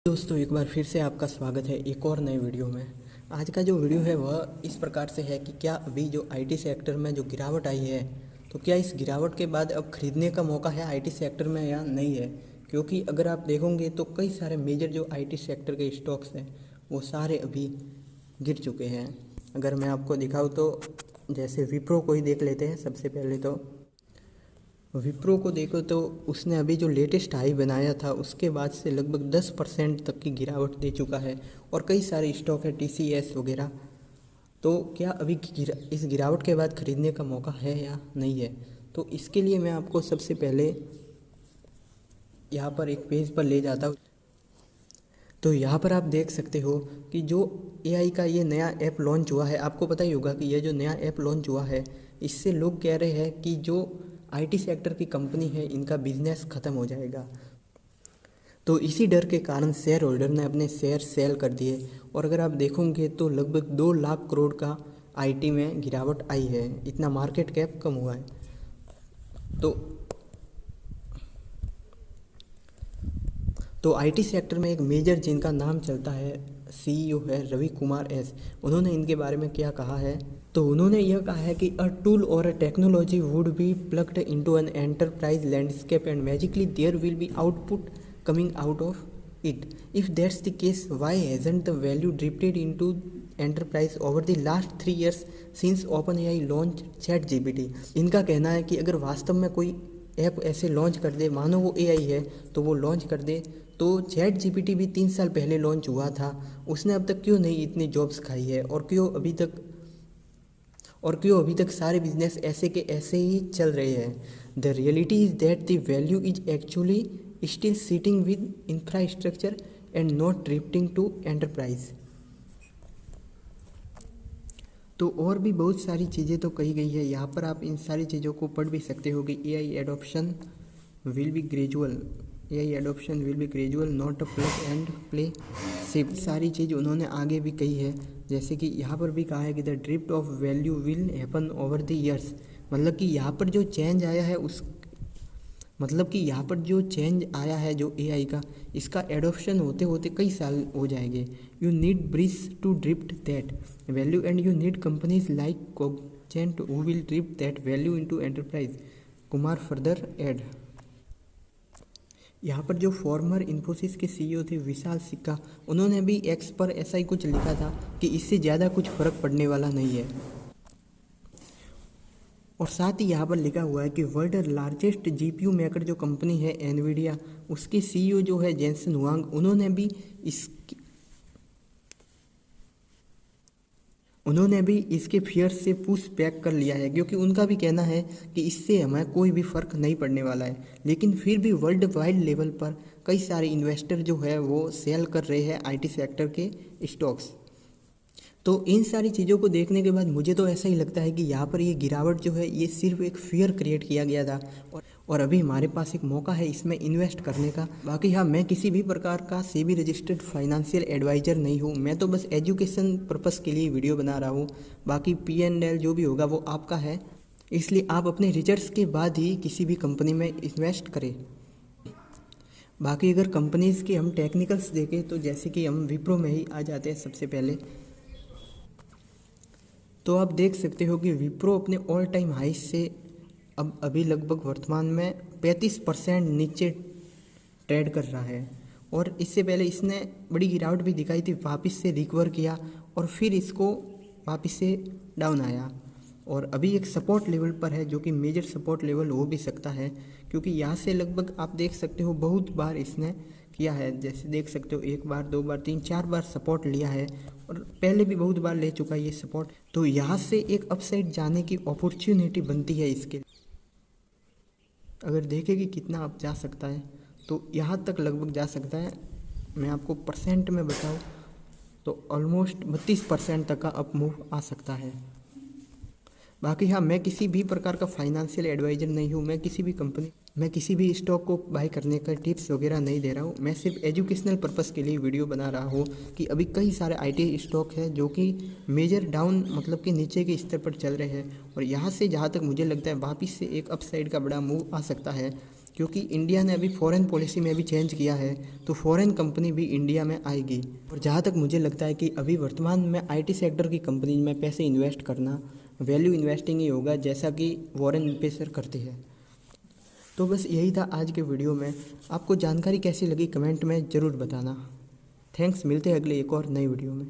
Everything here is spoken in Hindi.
दोस्तों एक बार फिर से आपका स्वागत है एक और नए वीडियो में। आज का जो वीडियो है वह इस प्रकार से है कि क्या अभी जो आईटी सेक्टर में जो गिरावट आई है, तो क्या इस गिरावट के बाद अब खरीदने का मौका है आईटी सेक्टर में या नहीं है। क्योंकि अगर आप देखोगे तो कई सारे मेजर जो आईटी सेक्टर के स्टॉक्स हैं वो सारे अभी गिर चुके हैं। अगर मैं आपको दिखाऊँ तो जैसे विप्रो को ही देख लेते हैं। सबसे पहले तो विप्रो को देखो तो उसने अभी जो लेटेस्ट हाई बनाया था उसके बाद से लगभग 10% तक की गिरावट दे चुका है। और कई सारे स्टॉक है टीसीएस वगैरह। तो क्या अभी इस गिरावट के बाद ख़रीदने का मौका है या नहीं है, तो इसके लिए मैं आपको सबसे पहले यहाँ पर एक पेज पर ले जाता हूँ। तो यहाँ पर आप देख सकते हो कि जो एआई का ये नया ऐप लॉन्च हुआ है, आपको पता ही होगा कि ये जो नया ऐप लॉन्च हुआ है इससे लोग कह रहे हैं कि जो आईटी सेक्टर की कंपनी है इनका बिजनेस ख़त्म हो जाएगा। तो इसी डर के कारण शेयर होल्डर ने अपने शेयर सेल कर दिए। और अगर आप देखोगे तो लगभग 2 लाख करोड़ का आईटी में गिरावट आई है, इतना मार्केट कैप कम हुआ है। तो आईटी सेक्टर में एक मेजर जिनका नाम चलता है सीईओ है रवि कुमार एस। उन्होंने इनके बारे में क्या कहा है, तो उन्होंने यह कहा है कि अ टूल और a technology would be plugged into an enterprise landscape and magically there will be output coming out of it. If that's the case, why hasn't the value drifted into enterprise over the last 3 years since OpenAI launched ChatGPT? इनका कहना है कि अगर वास्तव में कोई ऐप ऐसे लॉन्च कर दे, मानो वो एआई है तो वो लॉन्च कर दे, तो ChatGPT भी 3 साल पहले लॉन्च हुआ था, उसने अब तक क्यों नहीं इतनी जॉब्स खाई है और क्यों अभी तक सारे बिजनेस ऐसे के ऐसे ही चल रहे हैं। The reality is that the value is actually still sitting with infrastructure and not drifting to enterprise। तो और भी बहुत सारी चीज़ें तो कही गई है, यहाँ पर आप इन सारी चीज़ों को पढ़ भी सकते हो कि AI adoption will be gradual not a plug and play shift. सारी चीज़ उन्होंने आगे भी कही है, जैसे कि यहाँ पर भी कहा है कि the drift of value will happen over the years. मतलब कि यहाँ पर जो चेंज आया है जो एआई का, इसका एडॉप्शन होते होते कई साल हो जाएंगे। You need bridge to drift that value and you need companies like Cognizant who will drift that value into enterprise, Kumar further add. यहाँ पर जो फॉर्मर इन्फोसिस के सीईओ थे विशाल सिक्का, उन्होंने भी एक्स पर ऐसा ही कुछ लिखा था कि इससे ज़्यादा कुछ फ़र्क पड़ने वाला नहीं है। और साथ ही यहाँ पर लिखा हुआ है कि वर्ल्ड लार्जेस्ट जीपीयू मेकर जो कंपनी है एनवीडिया, उसके सीईओ जो है जेंसन हुआंग, उन्होंने भी इसके फियर से पुश बैक कर लिया है, क्योंकि उनका भी कहना है कि इससे हमें कोई भी फ़र्क नहीं पड़ने वाला है। लेकिन फिर भी वर्ल्ड वाइड लेवल पर कई सारे इन्वेस्टर जो है वो सेल कर रहे हैं आईटी सेक्टर के स्टॉक्स। तो इन सारी चीज़ों को देखने के बाद मुझे तो ऐसा ही लगता है कि यहाँ पर ये गिरावट जो है ये सिर्फ एक फियर क्रिएट किया गया था और अभी हमारे पास एक मौका है इसमें इन्वेस्ट करने का। बाकी हाँ, मैं किसी भी प्रकार का सेबी रजिस्टर्ड फाइनेंशियल एडवाइज़र नहीं हूँ, मैं तो बस एजुकेशन पर्पस के लिए वीडियो बना रहा हूँ। बाकी P&L जो भी होगा वो आपका है, इसलिए आप अपने रिजल्ट्स के बाद ही किसी भी कंपनी में इन्वेस्ट करें। बाकी अगर कंपनीज़ के हम टेक्निकल्स देखें तो जैसे कि हम विप्रो में ही आ जाते हैं सबसे पहले। तो आप देख सकते हो कि विप्रो अपने ऑल टाइम हाई से अब अभी लगभग वर्तमान में 35% नीचे ट्रेड कर रहा है। और इससे पहले इसने बड़ी गिरावट भी दिखाई थी, वापस से रिकवर किया और फिर इसको वापस से डाउन आया और अभी एक सपोर्ट लेवल पर है, जो कि मेजर सपोर्ट लेवल हो भी सकता है, क्योंकि यहाँ से लगभग आप देख सकते हो बहुत बार इसने किया है। जैसे देख सकते हो 1 बार 2 बार 3 4 बार सपोर्ट लिया है और पहले भी बहुत बार ले चुका है ये सपोर्ट। तो यहाँ से एक अपसाइड जाने की अपॉर्चुनिटी बनती है इसके। अगर देखें कि कितना अप जा सकता है तो यहाँ तक लगभग जा सकता है। मैं आपको परसेंट में बताऊँ तो ऑलमोस्ट 32% तक का अप मूव आ सकता है। बाकी हाँ, मैं किसी भी प्रकार का फाइनेंशियल एडवाइज़र नहीं हूँ, मैं किसी भी स्टॉक को बाय करने का टिप्स वगैरह नहीं दे रहा हूँ। मैं सिर्फ एजुकेशनल पर्पस के लिए वीडियो बना रहा हूँ कि अभी कई सारे आईटी स्टॉक है जो कि मेजर डाउन मतलब कि नीचे के स्तर पर चल रहे हैं और यहाँ से जहाँ तक मुझे लगता है वापस से एक अपसाइड का बड़ा मूव आ सकता है। क्योंकि इंडिया ने अभी फॉरेन पॉलिसी में भी चेंज किया है, तो फॉरेन कंपनी भी इंडिया में आएगी। और जहाँ तक मुझे लगता है कि अभी वर्तमान में आईटी सेक्टर की कंपनी में पैसे इन्वेस्ट करना वैल्यू इन्वेस्टिंग ही होगा, जैसा कि वॉरेन बफेट करते हैं। तो बस यही था आज के वीडियो में। आपको जानकारी कैसी लगी कमेंट में ज़रूर बताना। थैंक्स, मिलते हैं अगले एक और नई वीडियो में।